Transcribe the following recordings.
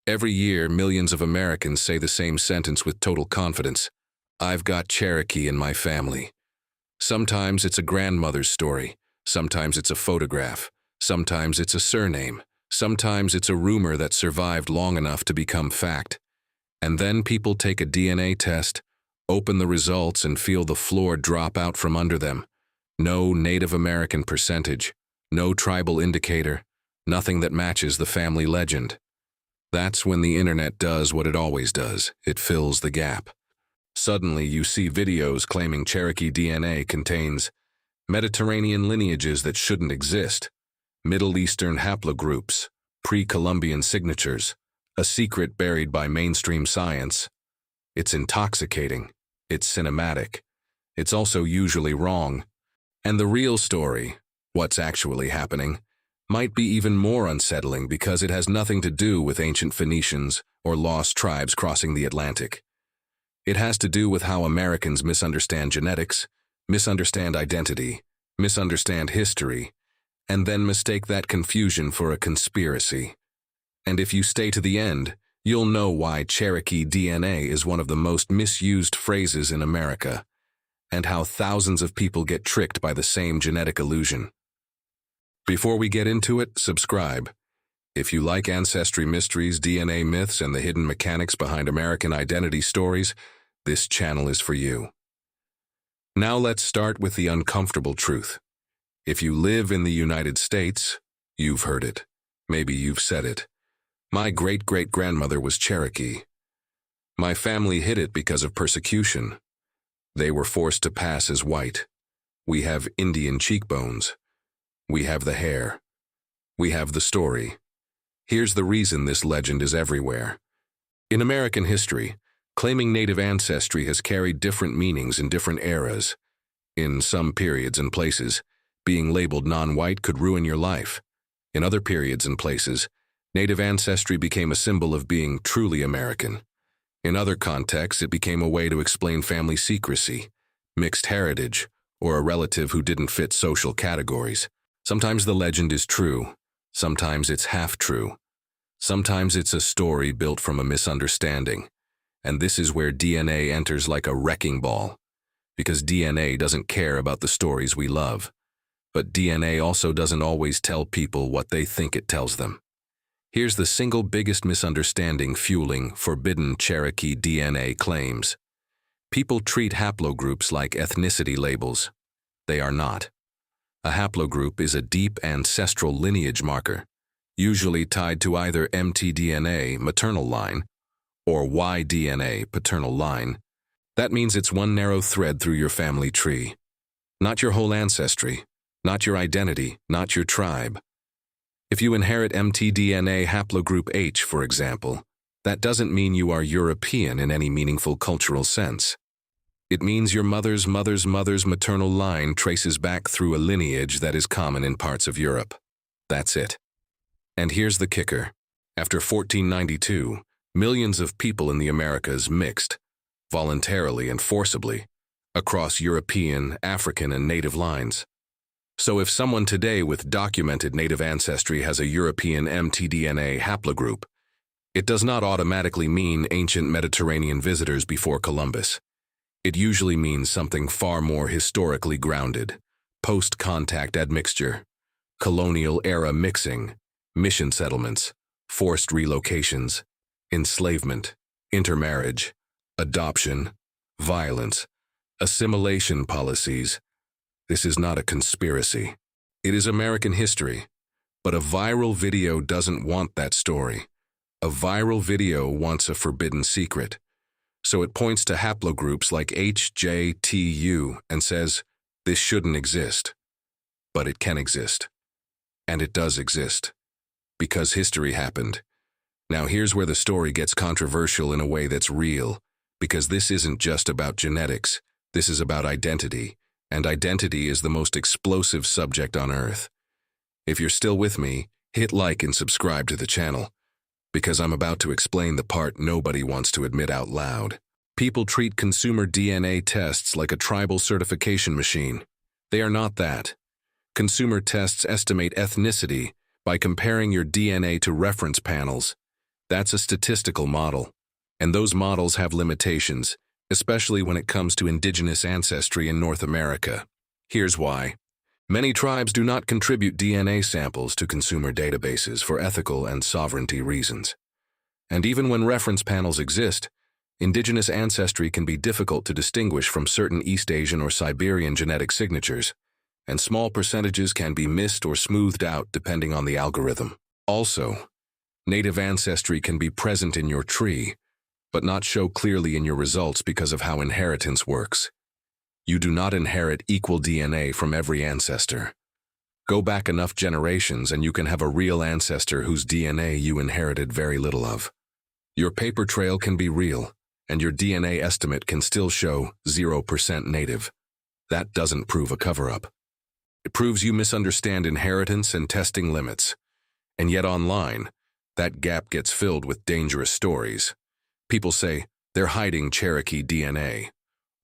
Every year, millions of Americans say the same sentence with total confidence. I've got Cherokee in my family. Sometimes it's a grandmother's story. Sometimes it's a photograph. Sometimes it's a surname. Sometimes it's a rumor that survived long enough to become fact. And then people take a DNA test, open the results, and feel the floor drop out from under them. No Native American percentage, no tribal indicator, nothing that matches the family legend. That's when the internet does what it always does. It fills the gap. Suddenly, you see videos claiming Cherokee DNA contains Mediterranean lineages that shouldn't exist, Middle Eastern haplogroups, pre-Columbian signatures, a secret buried by mainstream science. It's intoxicating. It's cinematic. It's also usually wrong. And the real story, what's actually happening, might be even more unsettling because it has nothing to do with ancient Phoenicians or lost tribes crossing the Atlantic. It has to do with how Americans misunderstand genetics, misunderstand identity, misunderstand history, and then mistake that confusion for a conspiracy. And if you stay to the end, you'll know why Cherokee DNA is one of the most misused phrases in America, and how thousands of people get tricked by the same genetic illusion. Before we get into it, subscribe. If you like ancestry mysteries, DNA myths, and the hidden mechanics behind American identity stories, this channel is for you. Now let's start with the uncomfortable truth. If you live in the United States, you've heard it. Maybe you've said it. My great-great-grandmother was Cherokee. My family hid it because of persecution. They were forced to pass as white. We have Indian cheekbones. We have the hair. We have the story. Here's the reason this legend is everywhere. In American history, claiming native ancestry has carried different meanings in different eras. In some periods and places, being labeled non-white could ruin your life. In other periods and places, native ancestry became a symbol of being truly American. In other contexts, it became a way to explain family secrecy, mixed heritage, or a relative who didn't fit social categories. Sometimes the legend is true. Sometimes it's half true. Sometimes it's a story built from a misunderstanding. And this is where DNA enters like a wrecking ball. Because DNA doesn't care about the stories we love. But DNA also doesn't always tell people what they think it tells them. Here's the single biggest misunderstanding fueling forbidden Cherokee DNA claims. People treat haplogroups like ethnicity labels. They are not. A haplogroup is a deep ancestral lineage marker, usually tied to either mtDNA, maternal line, or Y-DNA, paternal line. That means it's one narrow thread through your family tree. Not your whole ancestry, not your identity, not your tribe. If you inherit mtDNA haplogroup H, for example, that doesn't mean you are European in any meaningful cultural sense. It means your mother's mother's mother's maternal line traces back through a lineage that is common in parts of Europe. That's it. And here's the kicker. After 1492, millions of people in the Americas mixed, voluntarily and forcibly, across European, African, and native lines. So if someone today with documented native ancestry has a European mtDNA haplogroup, it does not automatically mean ancient Mediterranean visitors before Columbus. It usually means something far more historically grounded: post-contact admixture, colonial-era mixing, mission settlements, forced relocations, enslavement, intermarriage, adoption, violence, assimilation policies. This is not a conspiracy. It is American history. But a viral video doesn't want that story. A viral video wants a forbidden secret. So it points to haplogroups like HJTU and says, this shouldn't exist. But it can exist. And it does exist. Because history happened. Now here's where the story gets controversial in a way that's real. Because this isn't just about genetics. This is about identity. And identity is the most explosive subject on Earth. If you're still with me, hit like and subscribe to the channel. Because I'm about to explain the part nobody wants to admit out loud. People treat consumer DNA tests like a tribal certification machine. They are not that. Consumer tests estimate ethnicity by comparing your DNA to reference panels. That's a statistical model, and those models have limitations, especially when it comes to indigenous ancestry in North America. Here's why. Many tribes do not contribute DNA samples to consumer databases for ethical and sovereignty reasons. And even when reference panels exist, indigenous ancestry can be difficult to distinguish from certain East Asian or Siberian genetic signatures, and small percentages can be missed or smoothed out depending on the algorithm. Also, native ancestry can be present in your tree, but not show clearly in your results because of how inheritance works. You do not inherit equal DNA from every ancestor. Go back enough generations and you can have a real ancestor whose DNA you inherited very little of. Your paper trail can be real, and your DNA estimate can still show 0% native. That doesn't prove a cover-up. It proves you misunderstand inheritance and testing limits. And yet online, that gap gets filled with dangerous stories. People say, they're hiding Cherokee DNA.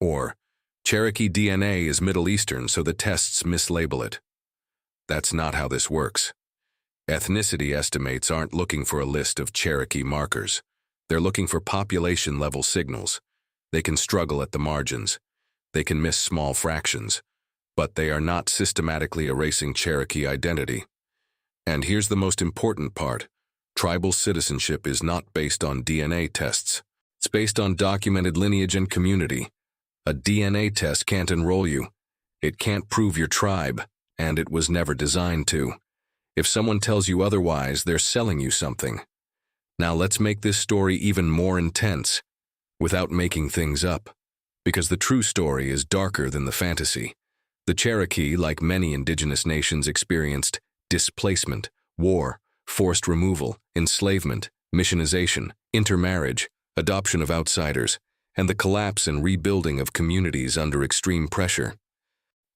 Or, Cherokee DNA is Middle Eastern, so the tests mislabel it. That's not how this works. Ethnicity estimates aren't looking for a list of Cherokee markers. They're looking for population-level signals. They can struggle at the margins. They can miss small fractions. But they are not systematically erasing Cherokee identity. And here's the most important part. Tribal citizenship is not based on DNA tests. It's based on documented lineage and community. A DNA test can't enroll you. It can't prove your tribe, and it was never designed to. If someone tells you otherwise, they're selling you something. Now let's make this story even more intense, without making things up, because the true story is darker than the fantasy. The Cherokee, like many indigenous nations, experienced displacement, war, forced removal, enslavement, missionization, intermarriage, adoption of outsiders, and the collapse and rebuilding of communities under extreme pressure.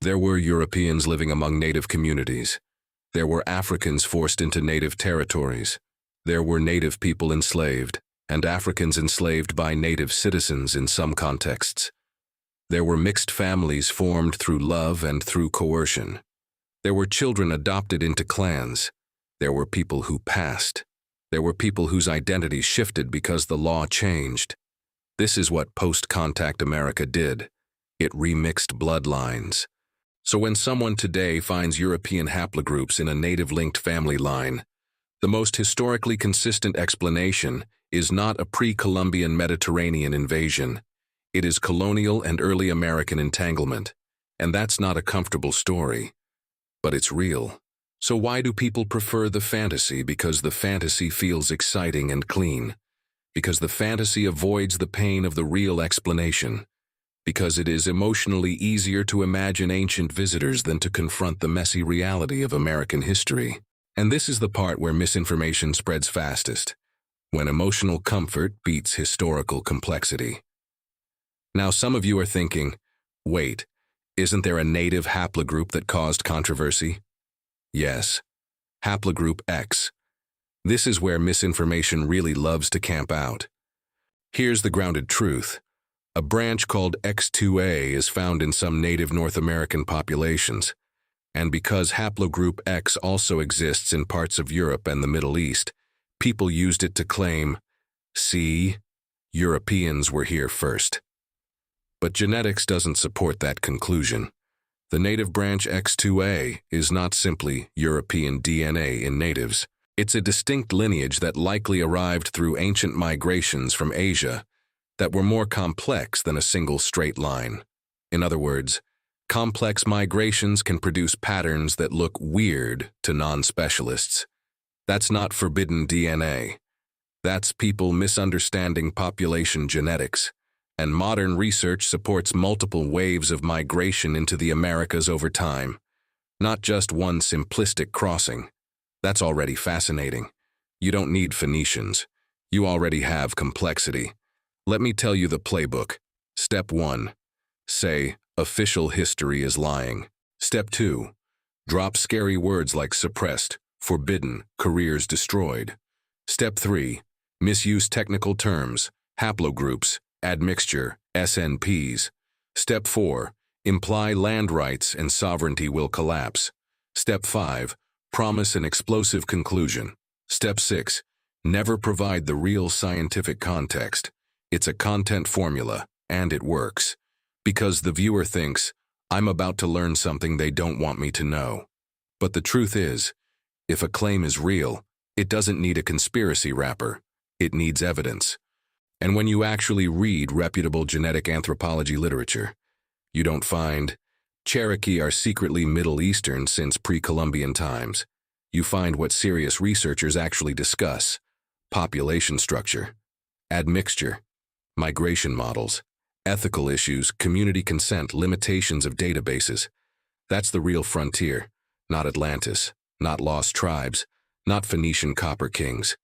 There were Europeans living among native communities. There were Africans forced into native territories. There were native people enslaved, and Africans enslaved by native citizens in some contexts. There were mixed families formed through love and through coercion. There were children adopted into clans. There were people who passed. There were people whose identities shifted because the law changed. This is what post-contact America did. It remixed bloodlines. So when someone today finds European haplogroups in a native-linked family line, the most historically consistent explanation is not a pre-Columbian Mediterranean invasion. It is colonial and early American entanglement. And that's not a comfortable story. But it's real. So why do people prefer the fantasy? Because the fantasy feels exciting and clean. Because the fantasy avoids the pain of the real explanation. Because it is emotionally easier to imagine ancient visitors than to confront the messy reality of American history. And this is the part where misinformation spreads fastest, when emotional comfort beats historical complexity. Now some of you are thinking, wait, isn't there a native haplogroup that caused controversy? Yes, haplogroup X. This is where misinformation really loves to camp out. Here's the grounded truth. A branch called X2A is found in some native North American populations, and because haplogroup X also exists in parts of Europe and the Middle East, people used it to claim, see, Europeans were here first. But genetics doesn't support that conclusion. The native branch X2A is not simply European DNA in natives. It's a distinct lineage that likely arrived through ancient migrations from Asia that were more complex than a single straight line. In other words, complex migrations can produce patterns that look weird to non-specialists. That's not forbidden DNA. That's people misunderstanding population genetics. And modern research supports multiple waves of migration into the Americas over time, not just one simplistic crossing. That's already fascinating. You don't need Phoenicians. You already have complexity. Let me tell you the playbook. Step 1. Say, official history is lying. Step 2. Drop scary words like suppressed, forbidden, careers destroyed. Step 3. Misuse technical terms, haplogroups, admixture, SNPs. Step 4. Imply land rights and sovereignty will collapse. Step 5. Promise an explosive conclusion. Step 6. Never provide the real scientific context. It's a content formula, and it works. Because the viewer thinks, I'm about to learn something they don't want me to know. But the truth is, if a claim is real, it doesn't need a conspiracy wrapper. It needs evidence. And when you actually read reputable genetic anthropology literature, you don't find Cherokee are secretly Middle Eastern since pre-Columbian times. You find what serious researchers actually discuss: population structure, admixture, migration models, ethical issues, community consent, limitations of databases. That's the real frontier, not Atlantis, not lost tribes, not Phoenician copper kings.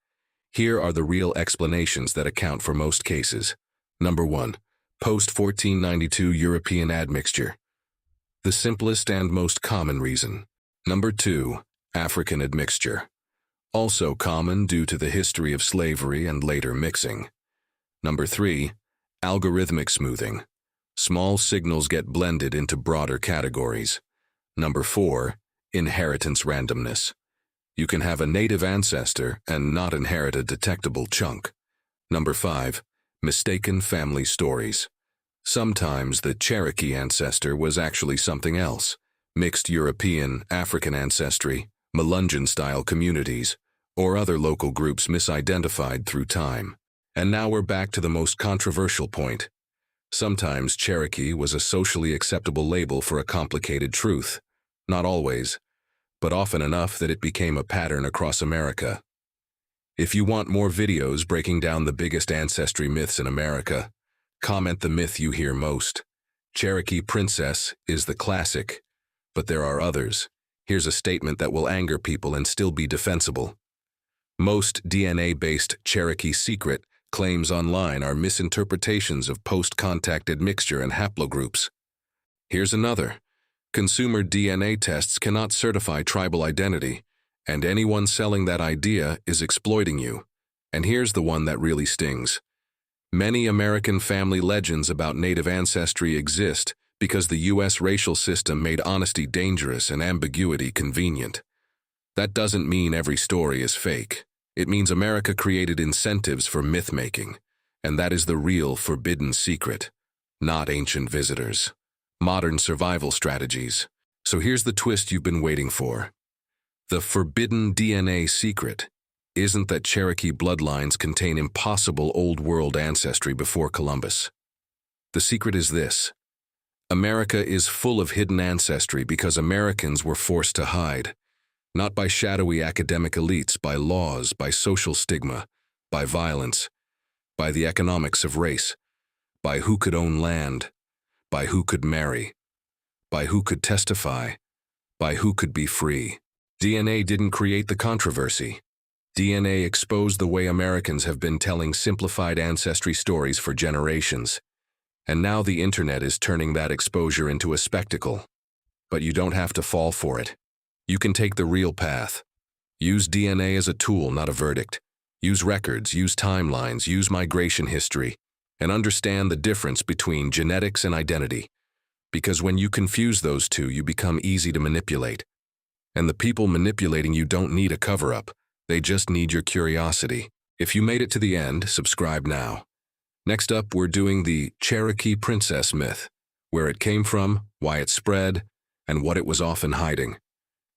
Here are the real explanations that account for most cases. Number 1. Post-1492 European admixture. The simplest and most common reason. Number 2. African admixture. Also common due to the history of slavery and later mixing. Number 3. Algorithmic smoothing. Small signals get blended into broader categories. Number 4. Inheritance randomness. You can have a native ancestor and not inherit a detectable chunk. Number 5. Mistaken family stories. Sometimes the Cherokee ancestor was actually something else. Mixed European, African ancestry, Melungeon-style communities, or other local groups misidentified through time. And now we're back to the most controversial point. Sometimes Cherokee was a socially acceptable label for a complicated truth. Not always, but often enough that it became a pattern across America. If you want more videos breaking down the biggest ancestry myths in America, comment the myth you hear most. Cherokee princess is the classic, but there are others. Here's a statement that will anger people and still be defensible. Most DNA-based Cherokee secret claims online are misinterpretations of post-contact admixture and haplogroups. Here's another. Consumer DNA tests cannot certify tribal identity, and anyone selling that idea is exploiting you. And here's the one that really stings. Many American family legends about native ancestry exist because the U.S. racial system made honesty dangerous and ambiguity convenient. That doesn't mean every story is fake. It means America created incentives for myth-making, and that is the real forbidden secret, not ancient visitors. Modern survival strategies. So here's the twist you've been waiting for. The forbidden DNA secret isn't that Cherokee bloodlines contain impossible old-world ancestry before Columbus. The secret is this. America is full of hidden ancestry because Americans were forced to hide. Not by shadowy academic elites, by laws, by social stigma, by violence, by the economics of race, by who could own land, by who could marry, by who could testify, by who could be free. DNA didn't create the controversy. DNA exposed the way Americans have been telling simplified ancestry stories for generations. And now the internet is turning that exposure into a spectacle. But you don't have to fall for it. You can take the real path. Use DNA as a tool, not a verdict. Use records, use timelines, use migration history, and understand the difference between genetics and identity. Because when you confuse those two, you become easy to manipulate. And the people manipulating you don't need a cover-up. They just need your curiosity. If you made it to the end, subscribe now. Next up, we're doing the Cherokee princess myth, where it came from, why it spread, and what it was often hiding.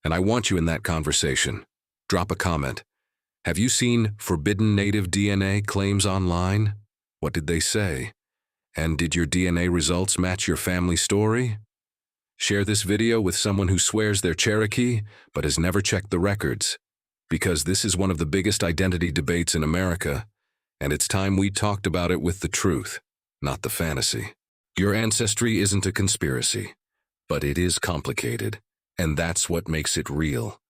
And I want you in that conversation. Drop a comment. Have you seen forbidden native DNA claims online? What did they say? And did your DNA results match your family story? Share this video with someone who swears they're Cherokee, but has never checked the records. Because this is one of the biggest identity debates in America, and it's time we talked about it with the truth, not the fantasy. Your ancestry isn't a conspiracy, but it is complicated, and that's what makes it real.